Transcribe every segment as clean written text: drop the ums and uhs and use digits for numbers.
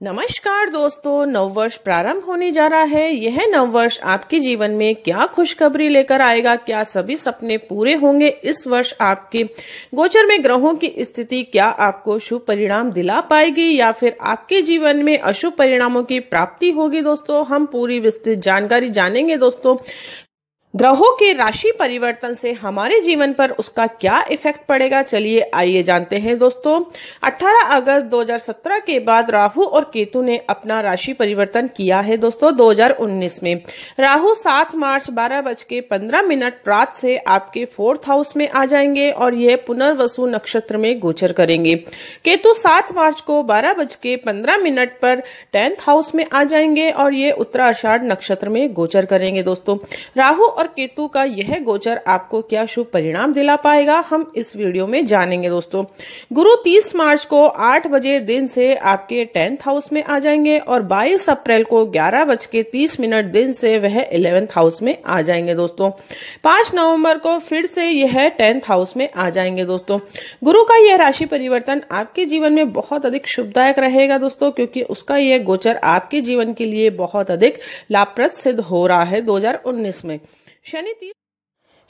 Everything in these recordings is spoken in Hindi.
नमस्कार दोस्तों, नववर्ष प्रारंभ होने जा रहा है। यह नववर्ष आपके जीवन में क्या खुशखबरी लेकर आएगा? क्या सभी सपने पूरे होंगे? इस वर्ष आपके गोचर में ग्रहों की स्थिति क्या आपको शुभ परिणाम दिला पाएगी या फिर आपके जीवन में अशुभ परिणामों की प्राप्ति होगी? दोस्तों, हम पूरी विस्तृत जानकारी जानेंगे। दोस्तों, ग्रहों के राशि परिवर्तन से हमारे जीवन पर उसका क्या इफेक्ट पड़ेगा, चलिए आइए जानते हैं। दोस्तों, 18 अगस्त 2017 के बाद राहु और केतु ने अपना राशि परिवर्तन किया है। दोस्तों, 2019 में राहु 7 मार्च 12:15 रात से आपके 4th हाउस में आ जाएंगे और यह पुनर्वसु नक्षत्र में गोचर करेंगे। केतु 7 मार्च को 12:15 पर 10th हाउस में आ जाएंगे और ये उत्तराषाढ़ नक्षत्र में गोचर करेंगे। दोस्तों, राहु और केतु का यह गोचर आपको क्या शुभ परिणाम दिला पाएगा, हम इस वीडियो में जानेंगे। दोस्तों, गुरु 30 मार्च को 8 बजे दिन से आपके 10th हाउस में आ जाएंगे और 22 अप्रैल को 11:30 दिन से वह 11th हाउस में आ जाएंगे। दोस्तों, 5 नवंबर को फिर से यह 10th हाउस में आ जाएंगे। दोस्तों, गुरु का यह राशि परिवर्तन आपके जीवन में बहुत अधिक शुभदायक रहेगा। दोस्तों, क्योंकि उसका यह गोचर आपके जीवन के लिए बहुत अधिक लाभप्रद सिद्ध हो रहा है। 2019 में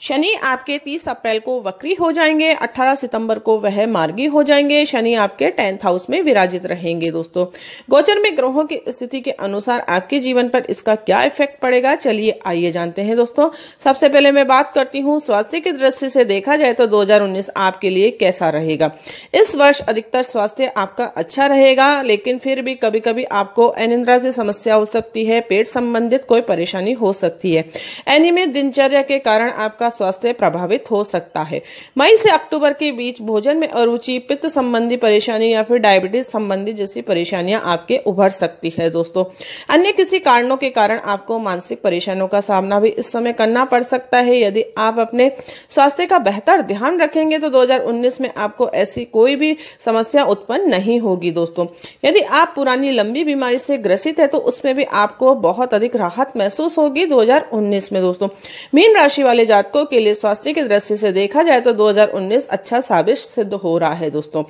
शनि आपके 30 अप्रैल को वक्री हो जाएंगे, 18 सितंबर को वह मार्गी हो जाएंगे। शनि आपके 10th हाउस में विराजित रहेंगे। दोस्तों, गोचर में ग्रहों की स्थिति के अनुसार आपके जीवन पर इसका क्या इफेक्ट पड़ेगा, चलिए आइए जानते हैं। दोस्तों, सबसे पहले मैं बात करती हूँ स्वास्थ्य की दृष्टि से देखा जाए तो 2019 आपके लिए कैसा रहेगा। इस वर्ष अधिकतर स्वास्थ्य आपका अच्छा रहेगा, लेकिन फिर भी कभी कभी आपको अनिद्रा से समस्या हो सकती है, पेट संबंधित कोई परेशानी हो सकती है। अनियमित दिनचर्या के कारण आपका स्वास्थ्य प्रभावित हो सकता है। मई से अक्टूबर के बीच भोजन में अरुचि, पित्त संबंधी परेशानी या फिर डायबिटीज संबंधी जैसी परेशानियां आपके उभर सकती है। दोस्तों, अन्य किसी कारणों के कारण आपको मानसिक परेशानियों का सामना भी इस समय करना पड़ सकता है। यदि आप अपने स्वास्थ्य का बेहतर ध्यान रखेंगे तो 2019 में आपको ऐसी कोई भी समस्या उत्पन्न नहीं होगी। दोस्तों, यदि आप पुरानी लंबी बीमारी से ग्रसित है तो उसमें भी आपको बहुत अधिक राहत महसूस होगी 2019 में। दोस्तों, मीन राशि वाले जातकों के लिए स्वास्थ्य की दृष्टि से देखा जाए तो 2019 अच्छा साबित सिद्ध हो रहा है। दोस्तों,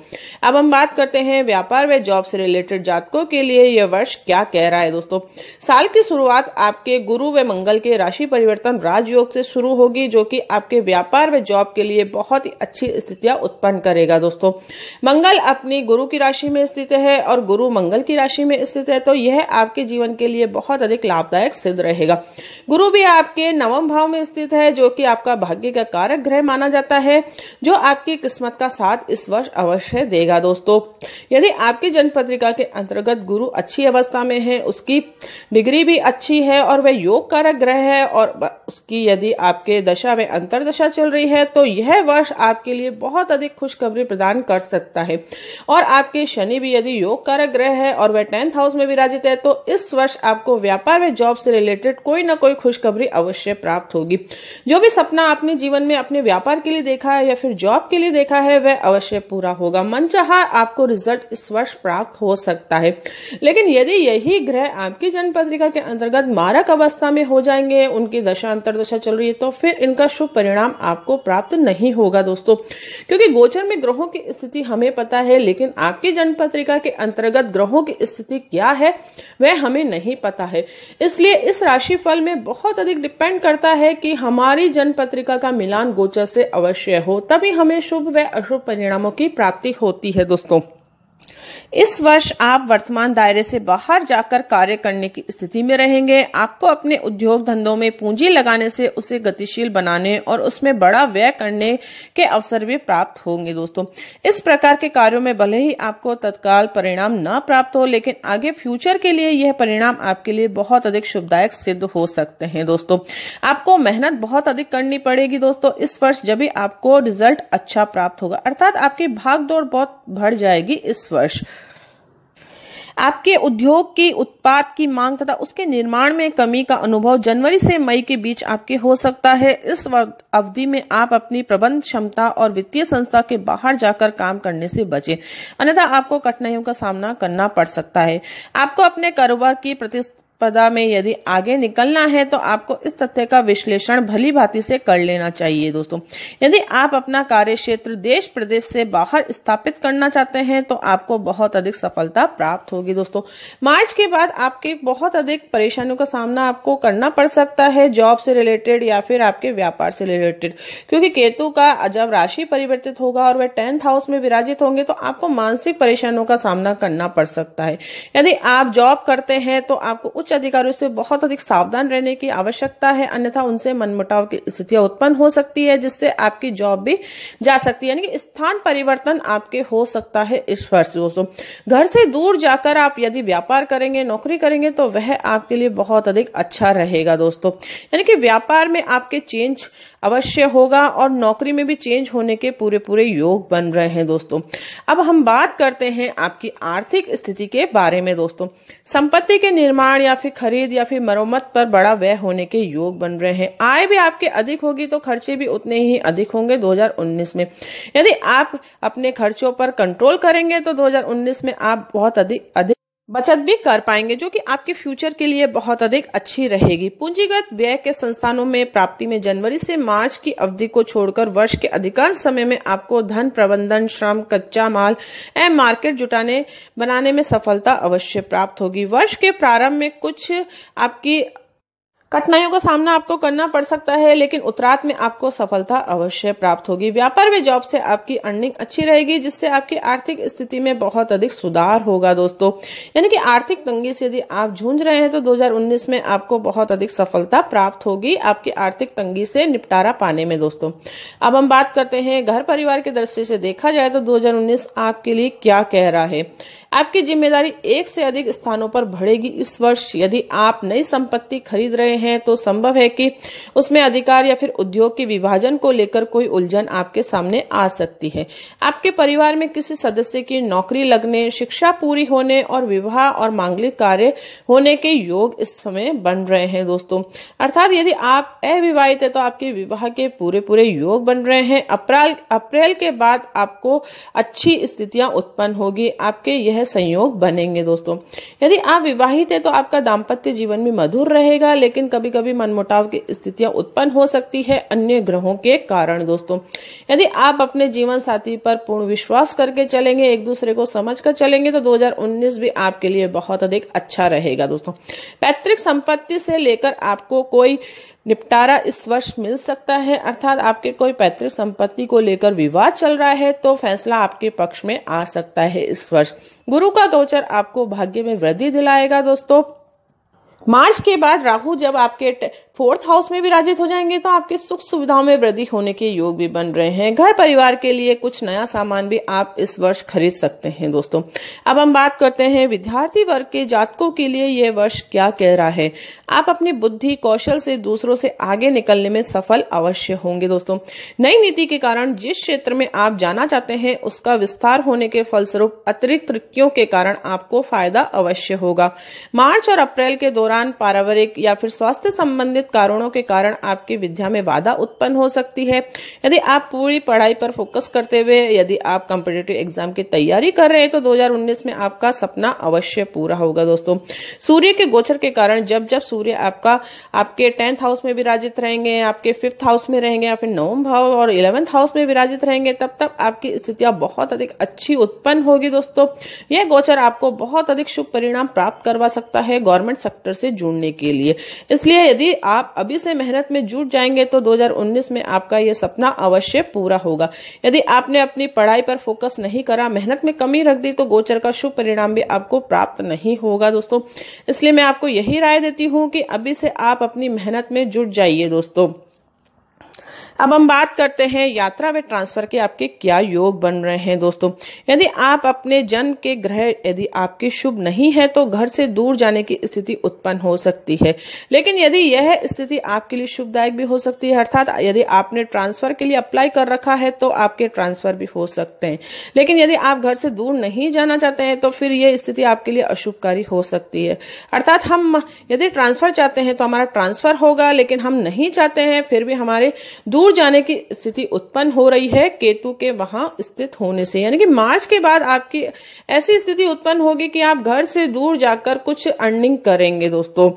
अब हम बात करते हैं व्यापार व जॉब से रिलेटेड जातकों के लिए यह वर्ष क्या कह रहा है। दोस्तों, साल की शुरुआत आपके गुरु व मंगल के राशि परिवर्तन राजयोग से शुरू होगी, जो कि आपके व्यापार व जॉब के लिए बहुत ही अच्छी स्थितियां उत्पन्न करेगा। दोस्तों, मंगल अपनी गुरु की राशि में स्थित है और गुरु मंगल की राशि में स्थित है, तो यह आपके जीवन के लिए बहुत अधिक लाभदायक सिद्ध रहेगा। गुरु भी आपके 9वें भाव में स्थित है, जो कि आपका भाग्य का कारक ग्रह माना जाता है, जो आपकी किस्मत का साथ इस वर्ष अवश्य देगा। दोस्तों, यदि आपकी जन्म पत्रिका के अंतर्गत गुरु अच्छी अवस्था में है, उसकी डिग्री भी अच्छी है और वह योग कारक ग्रह है और उसकी यदि आपके दशा व अंतरदशा चल रही है तो यह वर्ष आपके लिए बहुत अधिक खुशखबरी प्रदान कर सकता है। और आपके शनि भी यदि योग कारक ग्रह है और वह 10th हाउस में विराजित है तो इस वर्ष आपको व्यापार व जॉब से रिलेटेड कोई ना कोई खुशखबरी अवश्य प्राप्त होगी। जो भी सपना आपने जीवन में अपने व्यापार के लिए देखा है या फिर जॉब के लिए देखा है वह अवश्य पूरा होगा। मनचाहा आपको रिजल्ट इस वर्ष प्राप्त हो सकता है। लेकिन यदि यही ग्रह आपकी जन्म पत्रिका के अंतर्गत मारक अवस्था में हो जाएंगे, उनकी दशा अंतरदशा चल रही है, तो फिर इनका शुभ परिणाम आपको प्राप्त नहीं होगा। दोस्तों, क्योंकि गोचर में ग्रहों की स्थिति हमें पता है, लेकिन आपकी जन्म पत्रिका के अंतर्गत ग्रहों की स्थिति क्या है वह हमें नहीं पता है। इसलिए इस राशिफल में बहुत अधिक डिपेंड करता है कि हमारी जन्म पत्रिका का मिलान गोचर से अवश्य हो, तभी हमें शुभ व अशुभ परिणामों की प्राप्ति होती है। दोस्तों, इस वर्ष आप वर्तमान दायरे से बाहर जाकर कार्य करने की स्थिति में रहेंगे। आपको अपने उद्योग धंधों में पूंजी लगाने से उसे गतिशील बनाने और उसमें बड़ा व्यय करने के अवसर भी प्राप्त होंगे। दोस्तों, इस प्रकार के कार्यों में भले ही आपको तत्काल परिणाम न प्राप्त हो, लेकिन आगे फ्यूचर के लिए यह परिणाम आपके लिए बहुत अधिक शुभदायक सिद्ध हो सकते हैं। दोस्तों, आपको मेहनत बहुत अधिक करनी पड़ेगी। दोस्तों, इस वर्ष जब भी आपको रिजल्ट अच्छा प्राप्त होगा, अर्थात आपकी भाग दौड़ बहुत बढ़ जाएगी। इस वर्ष आपके उद्योग की उत्पाद की मांग तथा उसके निर्माण में कमी का अनुभव जनवरी से मई के बीच आपके हो सकता है। इस अवधि में आप अपनी प्रबंध क्षमता और वित्तीय संस्था के बाहर जाकर काम करने से बचें, अन्यथा आपको कठिनाइयों का सामना करना पड़ सकता है। आपको अपने कारोबार की संपदा में यदि आगे निकलना है तो आपको इस तथ्य का विश्लेषण भली भांति से कर लेना चाहिए दोस्तों। यदि आप अपना कार्य क्षेत्र देश प्रदेश से बाहर स्थापित करना चाहते हैं तो आपको बहुत अधिक सफलता प्राप्त होगी दोस्तों। मार्च के बाद आपके बहुत अधिक परेशानियों का सामना आपको करना पड़ सकता है, जॉब से रिलेटेड या फिर आपके व्यापार से रिलेटेड, क्योंकि केतु का जब राशि परिवर्तित होगा और वह 10th हाउस में विराजित होंगे तो आपको मानसिक परेशानियों का सामना करना पड़ सकता है। यदि आप जॉब करते हैं तो आपको उच्च अधिकारियों से बहुत अधिक सावधान रहने की आवश्यकता है, अन्यथा उनसे मनमुटाव की स्थितियां उत्पन्न हो सकती है जिससे आपकी जॉब भी जा सकती है, यानी कि स्थान परिवर्तन आपके हो सकता है इस वर्ष दोस्तों। घर से दूर जाकर आप यदि व्यापार करेंगे, नौकरी करेंगे तो वह आपके लिए बहुत अधिक अच्छा रहेगा दोस्तों। यानी कि व्यापार में आपके चेंज अवश्य होगा और नौकरी में भी चेंज होने के पूरे पूरे योग बन रहे हैं दोस्तों। अब हम बात करते हैं आपकी आर्थिक स्थिति के बारे में दोस्तों। संपत्ति के निर्माण या फिर खरीद या फिर मरम्मत पर बड़ा व्यय होने के योग बन रहे हैं। आय भी आपके अधिक होगी तो खर्चे भी उतने ही अधिक होंगे 2019 में। यदि आप अपने खर्चों पर कंट्रोल करेंगे तो 2019 में आप बहुत अधिक बचत भी कर पाएंगे, जो कि आपके फ्यूचर के लिए बहुत अधिक अच्छी रहेगी। पूंजीगत व्यय के संस्थानों में प्राप्ति में जनवरी से मार्च की अवधि को छोड़कर वर्ष के अधिकांश समय में आपको धन प्रबंधन, श्रम, कच्चा माल एवं मार्केट जुटाने बनाने में सफलता अवश्य प्राप्त होगी। वर्ष के प्रारंभ में कुछ आपकी कठिनाइयों का सामना आपको करना पड़ सकता है, लेकिन उत्तरार्ध में आपको सफलता अवश्य प्राप्त होगी। व्यापार व जॉब से आपकी अर्निंग अच्छी रहेगी, जिससे आपकी आर्थिक स्थिति में बहुत अधिक सुधार होगा दोस्तों। यानी कि आर्थिक तंगी से यदि आप जूझ रहे हैं तो 2019 में आपको बहुत अधिक सफलता प्राप्त होगी आपकी आर्थिक तंगी से निपटारा पाने में दोस्तों। अब हम बात करते हैं घर परिवार की दृष्टि से देखा जाए तो 2019 आपके लिए क्या कह रहा है। आपकी जिम्मेदारी एक से अधिक स्थानों पर बढ़ेगी इस वर्ष। यदि आप नई संपत्ति खरीद रहे हैं तो संभव है कि उसमें अधिकार या फिर उद्योग के विभाजन को लेकर कोई उलझन आपके सामने आ सकती है। आपके परिवार में किसी सदस्य की नौकरी लगने, शिक्षा पूरी होने और विवाह और मांगलिक कार्य होने के योग इस समय बन रहे हैं दोस्तों। अर्थात यदि आप अविवाहित है तो आपके विवाह के पूरे पूरे योग बन रहे हैं। अप्रैल के बाद आपको अच्छी स्थितियां उत्पन्न होगी, आपके यह संयोग बनेंगे दोस्तों। यदि आप विवाहित है तो आपका दाम्पत्य जीवन में मधुर रहेगा, लेकिन कभी कभी मनमुटाव की स्थितियां उत्पन्न हो सकती है अन्य ग्रहों के कारण दोस्तों। यदि आप अपने जीवन साथी पर पूर्ण विश्वास करके चलेंगे, एक दूसरे को समझकर चलेंगे तो 2019 भी आपके लिए बहुत अधिक अच्छा रहेगा दोस्तों। पैतृक संपत्ति से लेकर आपको कोई निपटारा इस वर्ष मिल सकता है, अर्थात आपके कोई पैतृक संपत्ति को लेकर विवाद चल रहा है तो फैसला आपके पक्ष में आ सकता है इस वर्ष। गुरु का गोचर आपको भाग्य में वृद्धि दिलाएगा दोस्तों। मार्च के बाद राहु जब आपके 4th हाउस में विराजित हो जाएंगे तो आपके सुख सुविधाओं में वृद्धि होने के योग भी बन रहे हैं। घर परिवार के लिए कुछ नया सामान भी आप इस वर्ष खरीद सकते हैं दोस्तों। अब हम बात करते हैं विद्यार्थी वर्ग के जातकों के लिए यह वर्ष क्या कह रहा है। आप अपनी बुद्धि कौशल से दूसरों से आगे निकलने में सफल अवश्य होंगे दोस्तों। नई नीति के कारण जिस क्षेत्र में आप जाना चाहते हैं उसका विस्तार होने के फलस्वरूप अतिरिक्त त्रुटियों के कारण आपको फायदा अवश्य होगा। मार्च और अप्रैल के दौरान पारिवारिक या फिर स्वास्थ्य संबंधित कारणों के कारण आपकी विद्या में बाधा उत्पन्न हो सकती है। यदि आप पूरी पढ़ाई पर फोकस करते हुए यदि आप कॉम्पिटिटिव एग्जाम की तैयारी कर रहे हैं तो 2019 में आपका सपना अवश्य पूरा होगा दोस्तों। सूर्य के गोचर के कारण जब जब सूर्य आपके 10th हाउस में विराजित रहेंगे, आपके 5th हाउस में रहेंगे या फिर 9th हाउस और 11th हाउस में विराजित रहेंगे, तब तक आपकी स्थितियां बहुत अधिक अच्छी उत्पन्न होगी दोस्तों। यह गोचर आपको बहुत अधिक शुभ परिणाम प्राप्त करवा सकता है गवर्नमेंट सेक्टर से जुड़ने के लिए। इसलिए यदि आप अभी से मेहनत में जुट जाएंगे तो 2019 में आपका यह सपना अवश्य पूरा होगा। यदि आपने अपनी पढ़ाई पर फोकस नहीं करा, मेहनत में कमी रख दी तो गोचर का शुभ परिणाम भी आपको प्राप्त नहीं होगा दोस्तों। इसलिए मैं आपको यही राय देती हूं कि अभी से आप अपनी मेहनत में जुट जाइए दोस्तों। अब हम बात करते हैं यात्रा व ट्रांसफर के आपके क्या योग बन रहे हैं दोस्तों। यदि आप अपने जन्म के ग्रह यदि आपके शुभ नहीं है तो घर से दूर जाने की स्थिति उत्पन्न हो सकती है, लेकिन यदि यह स्थिति आपके लिए शुभदायक भी हो सकती है। अर्थात यदि आपने ट्रांसफर के लिए अप्लाई कर रखा है तो आपके ट्रांसफर भी हो सकते हैं, लेकिन यदि आप घर से दूर नहीं जाना चाहते हैं तो फिर यह स्थिति आपके लिए अशुभकारी हो सकती है। अर्थात हम यदि ट्रांसफर चाहते हैं तो हमारा ट्रांसफर होगा, लेकिन हम नहीं चाहते हैं फिर भी हमारे दूर दूर जाने की स्थिति उत्पन्न हो रही है केतु के वहां स्थित होने से। यानी कि मार्च के बाद आपकी ऐसी स्थिति उत्पन्न होगी कि आप घर से दूर जाकर कुछ अर्निंग करेंगे दोस्तों।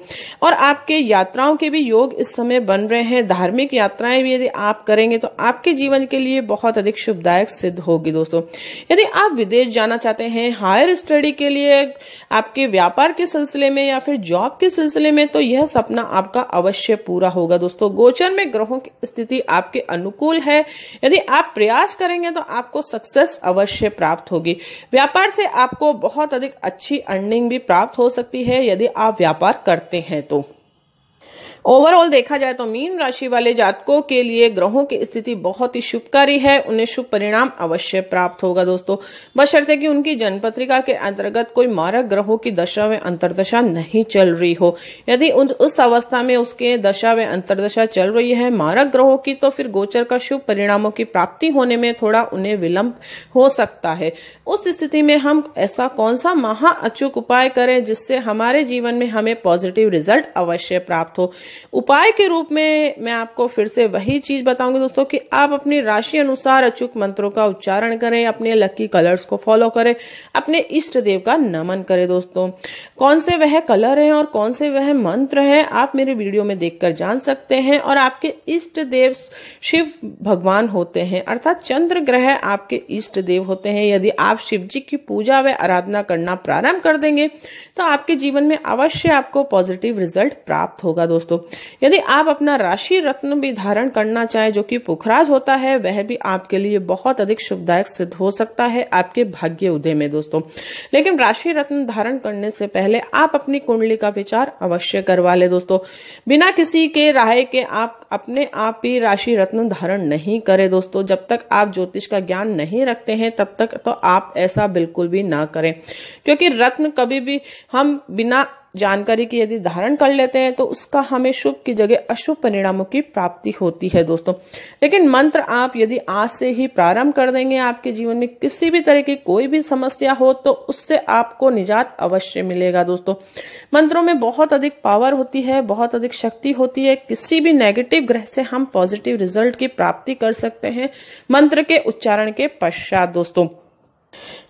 और आपके यात्राओं के भी योग इस समय बन रहे हैं। धार्मिक यात्राएं भी यदि आप करेंगे तो आपके जीवन के लिए बहुत अधिक शुभदायक सिद्ध होगी दोस्तों। यदि आप विदेश जाना चाहते हैं, हायर स्टडी के लिए, आपके व्यापार के सिलसिले में या फिर जॉब के सिलसिले में, तो यह सपना आपका अवश्य पूरा होगा दोस्तों। गोचर में ग्रहों की स्थिति आपके अनुकूल है। यदि आप प्रयास करेंगे तो आपको सक्सेस अवश्य प्राप्त होगी। व्यापार से आपको बहुत अधिक अच्छी अर्निंग भी प्राप्त हो सकती है यदि आप व्यापार करते हैं तो। ओवरऑल देखा जाए तो मीन राशि वाले जातकों के लिए ग्रहों की स्थिति बहुत ही शुभकारी है। उन्हें शुभ परिणाम अवश्य प्राप्त होगा दोस्तों, बशर्ते कि उनकी जन्मपत्रिका के अंतर्गत कोई मारक ग्रहों की दशा व अंतर्दशा नहीं चल रही हो। यदि उस अवस्था में उसके दशा व अंतर्दशा चल रही है मारक ग्रहों की, तो फिर गोचर का शुभ परिणामों की प्राप्ति होने में थोड़ा उन्हें विलंब हो सकता है। उस स्थिति में हम ऐसा कौन सा महा अचूक उपाय करें जिससे हमारे जीवन में हमें पॉजिटिव रिजल्ट अवश्य प्राप्त हो। उपाय के रूप में मैं आपको फिर से वही चीज बताऊंगी दोस्तों कि आप अपनी राशि अनुसार अचूक मंत्रों का उच्चारण करें, अपने लकी कलर्स को फॉलो करें, अपने इष्ट देव का नमन करें दोस्तों। कौन से वह कलर हैं और कौन से वह मंत्र हैं आप मेरे वीडियो में देखकर जान सकते हैं। और आपके इष्ट देव शिव भगवान होते हैं, अर्थात चंद्र ग्रह आपके इष्ट देव होते हैं। यदि आप शिव जी की पूजा व आराधना करना प्रारंभ कर देंगे तो आपके जीवन में अवश्य आपको पॉजिटिव रिजल्ट प्राप्त होगा दोस्तों। यदि आप अपना राशि रत्न भी धारण करना चाहें जो कि पुखराज होता है, वह भी आपके लिए बहुत अधिक शुभदायक सिद्ध हो सकता है आपके भाग्य उदय में दोस्तों। लेकिन राशि रत्न धारण करने से पहले आप अपनी कुंडली का विचार अवश्य करवा ले दोस्तों। बिना किसी के राय के आप अपने आप ही राशि रत्न धारण नहीं करें दोस्तों। जब तक आप ज्योतिष का ज्ञान नहीं रखते हैं तब तक तो आप ऐसा बिल्कुल भी ना करें, क्योंकि रत्न कभी भी हम बिना जानकारी की यदि धारण कर लेते हैं तो उसका हमें शुभ की जगह अशुभ परिणामों की प्राप्ति होती है दोस्तों। लेकिन मंत्र आप यदि आज से ही प्रारंभ कर देंगे, आपके जीवन में किसी भी तरह की कोई भी समस्या हो तो उससे आपको निजात अवश्य मिलेगा दोस्तों। मंत्रों में बहुत अधिक पावर होती है, बहुत अधिक शक्ति होती है। किसी भी नेगेटिव ग्रह से हम पॉजिटिव रिजल्ट की प्राप्ति कर सकते हैं मंत्र के उच्चारण के पश्चात दोस्तों।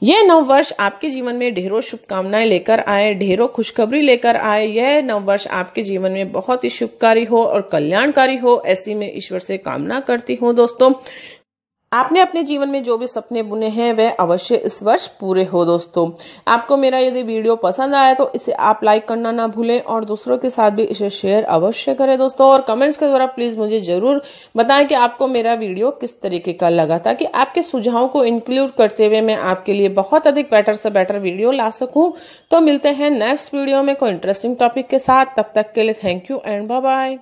यह नववर्ष आपके जीवन में ढेरों शुभकामनाएं लेकर आए, ढेरों खुशखबरी लेकर आए। यह नववर्ष आपके जीवन में बहुत ही शुभकारी हो और कल्याणकारी हो, ऐसी मैं ईश्वर से कामना करती हूँ दोस्तों। आपने अपने जीवन में जो भी सपने बुने हैं वह अवश्य इस वर्ष पूरे हो दोस्तों। आपको मेरा यदि वीडियो पसंद आया तो इसे आप लाइक करना ना भूलें और दूसरों के साथ भी इसे शेयर अवश्य करें दोस्तों। और कमेंट्स के द्वारा प्लीज मुझे जरूर बताएं कि आपको मेरा वीडियो किस तरीके का लगा, ताकि आपके सुझावों को इंक्लूड करते हुए मैं आपके लिए बहुत अधिक बेटर से बेटर वीडियो ला सकूं। तो मिलते हैं नेक्स्ट वीडियो में कोई इंटरेस्टिंग टॉपिक के साथ। तब तक के लिए thank you and bye bye.